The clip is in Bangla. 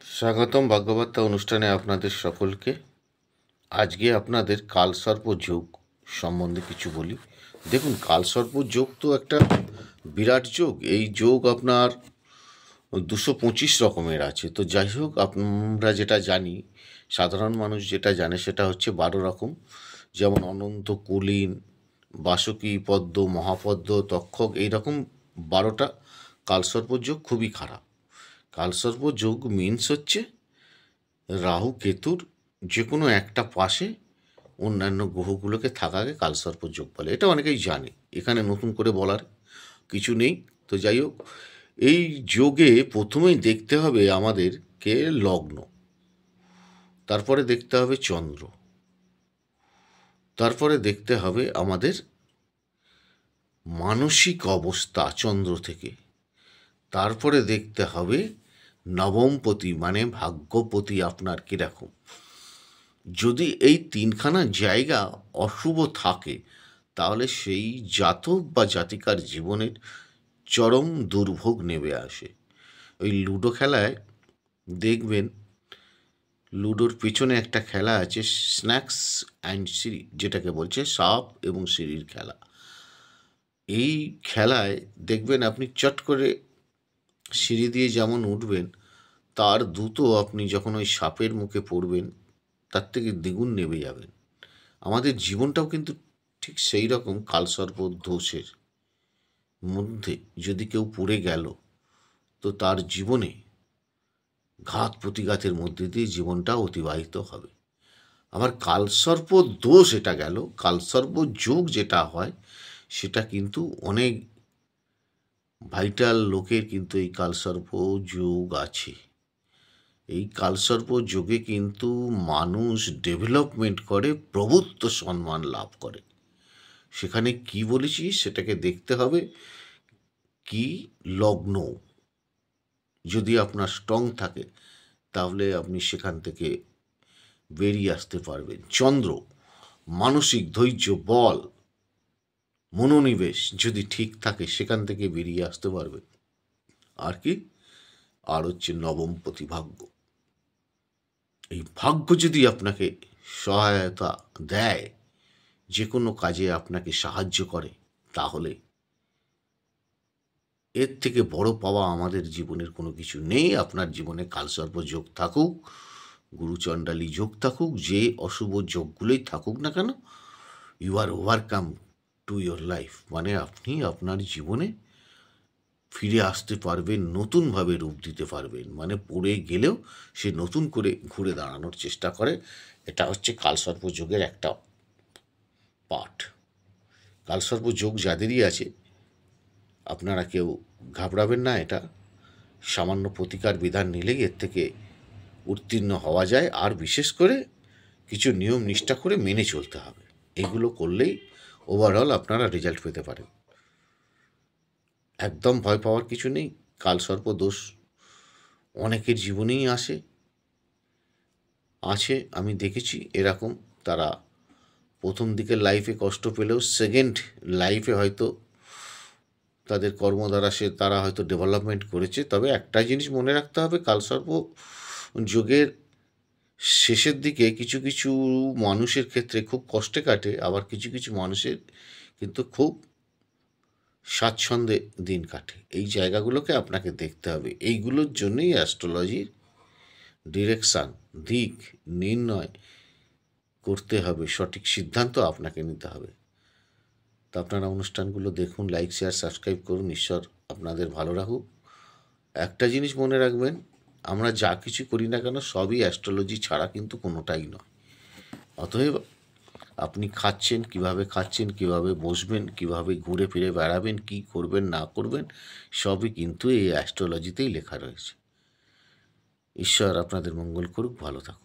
স্বাগতম ভাগ্যবার্তা অনুষ্ঠানে আপনাদের সকলকে। আজকে আপনাদের কালসর্প যোগ সম্বন্ধে কিছু বলি। দেখুন, কালসর্প যোগ তো একটা বিরাট যোগ। এই যোগ আপনার 225 রকমের আছে। তো যাই হোক, আমরা যেটা জানি, সাধারণ মানুষ যেটা জানে সেটা হচ্ছে 12 রকম। যেমন অনন্ত, কুলীন, বাসুকী, পদ্ম, মহাপদ্ম, তক্ষক, এইরকম 12টা কালসর্প যোগ খুবই খারাপ। কালসর্প যোগ মিনস হচ্ছে রাহু কেতুর যে কোনো একটা পাশে অন্যান্য গ্রহগুলোকে থাকাকে কালসর্প যোগ বলে। এটা অনেকেই জানে, এখানে নতুন করে বলার কিছু নেই। তো যাই হোক, এই যোগে প্রথমেই দেখতে হবে আমাদেরকে লগ্ন, তারপরে দেখতে হবে চন্দ্র, তারপরে দেখতে হবে আমাদের মানসিক অবস্থা চন্দ্র থেকে, তারপরে দেখতে হবে নবমপতি মানে ভাগ্যপতি আপনার কীরকম। যদি এই তিনখানা জায়গা অশুভ থাকে তাহলে সেই জাতক বা জাতিকার জীবনের চরম দুর্ভোগ নেমে আসে। ওই লুডো খেলায় দেখবেন, লুডোর পেছনে একটা খেলা আছে স্ন্যাক্স অ্যান্ড সিঁড়ি, যেটাকে বলছে সাপ এবং সিঁড়ির খেলা। এই খেলায় দেখবেন আপনি চট করে সিঁড়ি দিয়ে যেমন উঠবেন, তার দ্রুত আপনি যখন ওই সাপের মুখে পড়বেন তার থেকে দ্বিগুণ নেমে যাবেন। আমাদের জীবনটাও কিন্তু ঠিক সেই রকম কালসর্প দোষের মধ্যে যদি কেউ পড়ে গেল, তো তার জীবনে ঘাত প্রতিঘাতের মধ্যে দিয়ে জীবনটা অতিবাহিত হবে। আবার কালসর্প দোষ এটা গেল, কালসর্প যোগ যেটা হয় সেটা কিন্তু অনেক ভাইটাল লোকের কিন্তু এই কালসর্প যোগ আছে। এই কালসর্প যোগে কিন্তু মানুষ ডেভেলপমেন্ট করে, প্রভুত্ব সম্মান লাভ করে। সেখানে কি বলেছি সেটাকে দেখতে হবে। কি লগ্ন যদি আপনার স্ট্রং থাকে তাহলে আপনি সেখান থেকে বেরিয়ে আসতে পারবেন। চন্দ্র, মানসিক ধৈর্য, বল, মনোনিবেশ যদি ঠিক থাকে সেখান থেকে বেরিয়ে আসতে পারবেন। আর কি, আর হচ্ছে নবমপতি ভাগ্য। এই ভাগ্য যদি আপনাকে সহায়তা দেয়, যে কোনো কাজে আপনাকে সাহায্য করে, তাহলে এর থেকে বড় পাওয়া আমাদের জীবনের কোনো কিছু নেই। আপনার জীবনে কালসর্প যোগ থাকুক, গুরুচণ্ডালী যোগ থাকুক, যে অশুভ যোগগুলোই থাকুক না কেন, you are overcome to your life, মানে আপনি আপনার জীবনে ফিরে আসতে পারবেন, নতুনভাবে রূপ দিতে পারবেন। মানে পড়ে গেলেও সে নতুন করে ঘুরে দাঁড়ানোর চেষ্টা করে। এটা হচ্ছে কালসর্প যোগের একটা পার্ট। কালসর্প যোগ যাদেরই আছে আপনারা কেউ ঘাবড়াবেন না। এটা সামান্য প্রতিকার বিধান নিলেই এর থেকে উত্তীর্ণ হওয়া যায়। আর বিশেষ করে কিছু নিয়ম নিষ্ঠা করে মেনে চলতে হবে। এগুলো করলেই ওভারঅল আপনারা রেজাল্ট পেতে পারেন। একদম ভয় পাওয়ার কিছু নেই। কালসর্প দোষ অনেকের জীবনেই আছে, আমি দেখেছি এরকম। তারা প্রথম দিকের লাইফে কষ্ট পেলেও সেকেন্ড লাইফে হয়তো তাদের কর্ম দ্বারা তারা হয়তো ডেভেলপমেন্ট করেছে। তবে একটা জিনিস মনে রাখতে হবে, কালসর্প যোগের শেষের দিকে কিছু কিছু মানুষের ক্ষেত্রে খুব কষ্টে কাটে, আবার কিছু কিছু মানুষের কিন্তু খুব স্বাচ্ছন্দ্যে দিন কাটে। এই জায়গাগুলোকে আপনাকে দেখতে হবে। এইগুলোর জন্যই অ্যাস্ট্রোলজির ডিরেকশান, দিক নির্ণয় করতে হবে, সঠিক সিদ্ধান্ত আপনাকে নিতে হবে। তো আপনারা অনুষ্ঠানগুলো দেখুন, লাইক, শেয়ার, সাবস্ক্রাইব করুন। ঈশ্বর আপনাদের ভালো রাখুক। একটা জিনিস মনে রাখবেন, আমরা যা কিছু করি না কেন সবই অ্যাস্ট্রোলজি ছাড়া কিন্তু কোনোটাই নয়। অতএব আপনি খাচ্ছেন, কিভাবে বসবেন, কিভাবে ঘুরে ফিরে বেড়াবেন, কি করবেন না করবেন, সবই কিন্তু এই অ্যাস্ট্রোলজিতেই লেখা রয়েছে। ঈশ্বর আপনাদের মঙ্গল করুক, ভালো থাকুন।